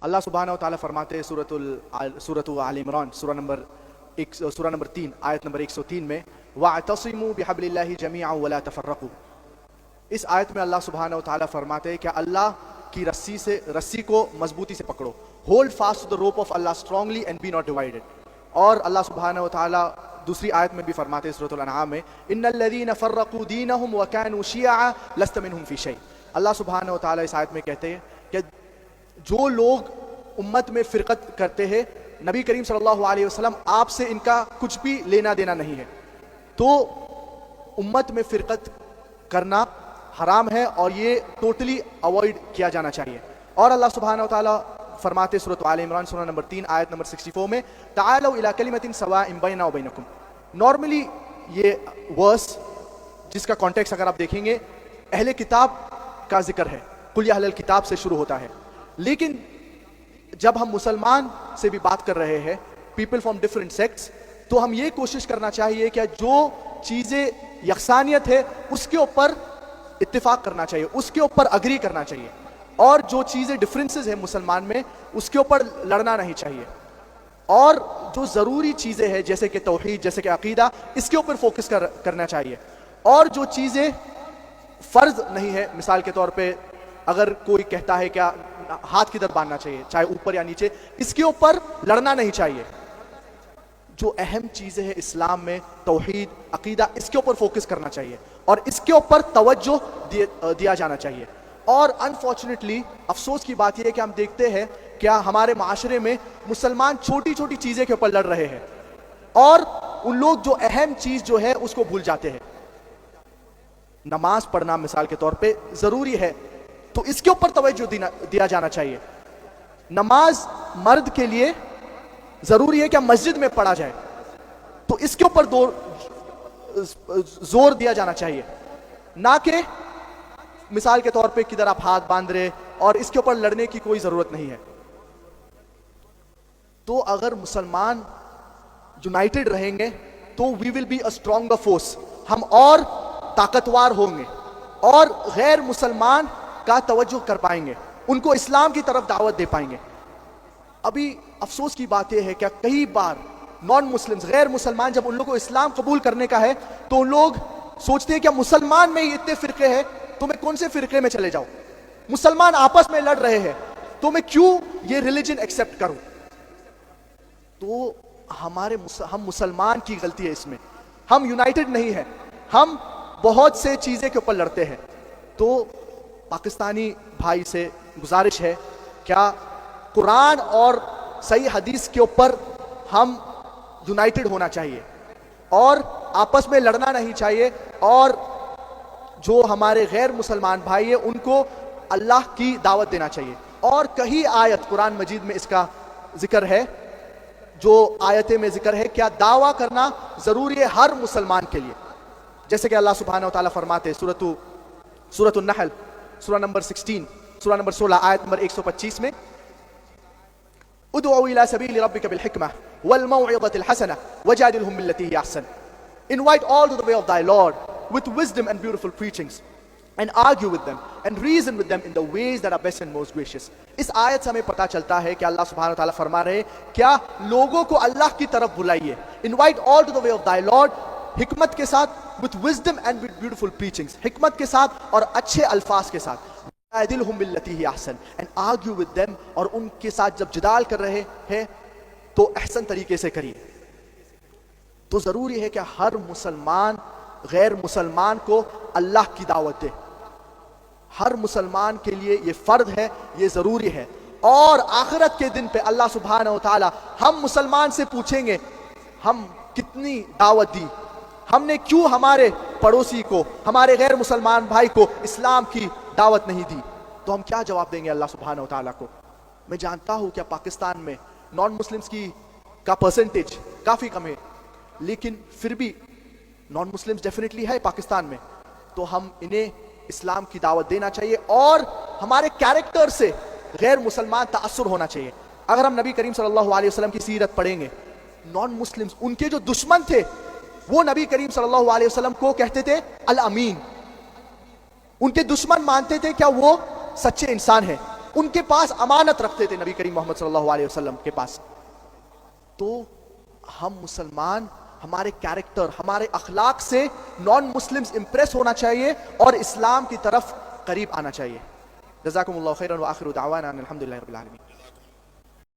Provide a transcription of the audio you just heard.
اللہ سبحانہ و تعالیٰ فرماتے ہیں سورۃ آل عمران سورہ نمبر 3 آیت نمبر 103 میں وَاعْتَصِمُوا بِحَبْلِ اللَّهِ جَمِيعًا وَلَا تَفَرَّقُوا۔ اس آیت میں اللہ سبحانہ و تعالیٰ فرماتے ہیں کہ اللہ کی رسی کو مضبوطی سے پکڑو، hold fast to the rope of Allah strongly and be not divided. اور اللہ سبحانہ و تعالیٰ دوسری آیت میں بھی فرماتے ہیں سورۃ الانعام میں ان الذین فرقوا دینہم وکانوا شیعا لست منہم فی شیء۔ اللہ سبحانہ و تعالیٰ اس آیت میں کہتے ہیں کہ جو لوگ امت میں فرقت کرتے ہیں، نبی کریم صلی اللہ علیہ وسلم آپ سے ان کا کچھ بھی لینا دینا نہیں ہے، تو امت میں فرقت کرنا حرام ہے اور یہ ٹوٹلی اوائڈ کیا جانا چاہیے۔ اور اللہ سبحانہ و تعالیٰ فرماتے سورۃ آل عمران سورہ نمبر 3 آیت نمبر 64 میں تعالوا الی کلمۃ سواء بیننا وبینکم۔ نارملی یہ ورس جس کا کانٹیکس اگر آپ دیکھیں گے اہل کتاب کا ذکر ہے، قل یا اہل الکتاب سے شروع ہوتا ہے، لیکن جب ہم مسلمان سے بھی بات کر رہے ہیں، پیپل فرام ڈفرینٹ سیکٹس، تو ہم یہ کوشش کرنا چاہیے کہ جو چیزیں یکسانیت ہے اس کے اوپر اتفاق کرنا چاہیے، اس کے اوپر اگری کرنا چاہیے، اور جو چیزیں ڈفرینسز ہیں مسلمان میں اس کے اوپر لڑنا نہیں چاہیے، اور جو ضروری چیزیں ہیں جیسے کہ توحید، جیسے کہ عقیدہ، اس کے اوپر فوکس کرنا چاہیے، اور جو چیزیں فرض نہیں ہے، مثال کے طور پہ اگر کوئی کہتا ہے کہ ہاتھ کدھر باندھنا چاہیے چاہے اوپر یا نیچے، اس کے اوپر لڑنا نہیں چاہیے۔ جو اہم چیزیں ہیں اسلام میں توحید، عقیدہ، اس کے اوپر فوکس کرنا چاہیے اور اس کے اوپر توجہ دیا جانا چاہیے۔ اور انفارچونیٹلی افسوس کی بات یہ ہے کہ ہم دیکھتے ہیں کیا ہمارے معاشرے میں مسلمان چھوٹی چھوٹی چیزیں کے اوپر لڑ رہے ہیں اور ان لوگ جو اہم چیز جو ہے اس کو بھول جاتے ہیں۔ نماز پڑھنا مثال کے طور پہ ضروری ہے تو اس کے اوپر توجہ دیا جانا چاہیے۔ نماز مرد کے لیے ضروری ہے کہ مسجد میں پڑھا جائے تو اس کے اوپر زور دیا جانا چاہیے، نہ کہ مثال کے طور پہ کدھر آپ ہاتھ باندھ رہے اور اس کے اوپر لڑنے کی کوئی ضرورت نہیں ہے۔ تو اگر مسلمان یونائٹڈ رہیں گے تو we will be a stronger force, ہم اور طاقتور ہوں گے اور غیر مسلمان کا توجہ کر پائیں گے، ان کو اسلام کی طرف دعوت دے پائیں گے۔ ابھی افسوس کی بات یہ ہے کہ کئی بار نان مسلمز، غیر مسلمان، جب ان لوگوں کو اسلام قبول کرنے کا ہے تو ان لوگ سوچتے ہیں کہ مسلمان میں ہی اتنے فرقے ہیں تو میں کون سے فرقے میں چلے جاؤں، مسلمان آپس میں لڑ رہے ہیں تو میں کیوں یہ ریلیجن ایکسیپٹ کروں۔ تو ہم مسلمان کی غلطی ہے اس میں، ہم یونائٹڈ نہیں ہیں، ہم بہت سے چیزیں کے اوپر لڑتے ہیں۔ تو پاکستانی بھائی سے گزارش ہے کیا قرآن اور صحیح حدیث کے اوپر ہم یونائٹڈ ہونا چاہیے اور آپس میں لڑنا نہیں چاہیے، اور جو ہمارے غیر مسلمان بھائی ہیں ان کو اللہ کی دعوت دینا چاہیے۔ اور کئی آیت قرآن مجید میں اس کا ذکر ہے، جو آیتیں میں ذکر ہے کیا دعویٰ کرنا ضروری ہے ہر مسلمان کے لیے، جیسے کہ اللہ سبحانہ و تعالیٰ فرماتے ہیں سورۃ النحل سورہ نمبر 16 آیت نمبر 125 میں ادعوا الى سبیل ربک بالحکمہ والموعظۃ الحسنہ وجادلہم باللتی ہی احسن۔ Invite all to the way of thy Lord with wisdom and beautiful preachings and argue with them and reason with them in the ways that are best and most gracious۔ اس آیت سے ہمیں پتہ چلتا ہے کہ اللہ سبحانہ وتعالیٰ فرما رہے ہیں کیا لوگوں کو اللہ کی طرف بلائیے، invite all to the way of thy Lord، حکمت کے ساتھ، with wisdom and with beautiful preachings، حکمت کے ساتھ اور اچھے الفاظ کے ساتھ، وَجَادِلْهُمْ بِالَّتِي هِيَ أَحْسَنُ، and argue with them، اور ان کے ساتھ جب جدال کر رہے ہیں تو احسن طریقے سے کریے۔ تو ضروری ہے کہ ہر مسلمان غیر مسلمان کو اللہ کی دعوت دے، ہر مسلمان کے لیے یہ فرض ہے، یہ ضروری ہے۔ اور آخرت کے دن پہ اللہ سبحانہ و تعالی ہم مسلمان سے پوچھیں گے ہم کتنی دعوت دی، ہم نے کیوں ہمارے پڑوسی کو، ہمارے غیر مسلمان بھائی کو اسلام کی دعوت نہیں دی، تو ہم کیا جواب دیں گے اللہ سبحانہ و تعالیٰ کو؟ میں جانتا ہوں کہ پاکستان میں نان مسلمز کا پرسنٹیج کافی کم ہے، لیکن پھر بھی نان مسلمز ڈیفینیٹلی ہے پاکستان میں، تو ہم انہیں اسلام کی دعوت دینا چاہیے اور ہمارے کیریکٹر سے غیر مسلمان تاثر ہونا چاہیے۔ اگر ہم نبی کریم صلی اللہ علیہ وسلم کی سیرت پڑھیں گے، نان مسلمز ان کے جو دشمن تھے وہ نبی کریم صلی اللہ علیہ وسلم کو کہتے تھے الامین، ان کے دشمن مانتے تھے کیا وہ سچے انسان ہیں، ان کے پاس امانت رکھتے تھے نبی کریم محمد صلی اللہ علیہ وسلم کے پاس. تو ہم مسلمان ہمارے کیریکٹر ہمارے اخلاق سے نان مسلمز امپریس ہونا چاہیے اور اسلام کی طرف قریب آنا چاہیے. جزاکم اللہ خیرا وآخر دعوانا ان الحمد للہ رب العالمین.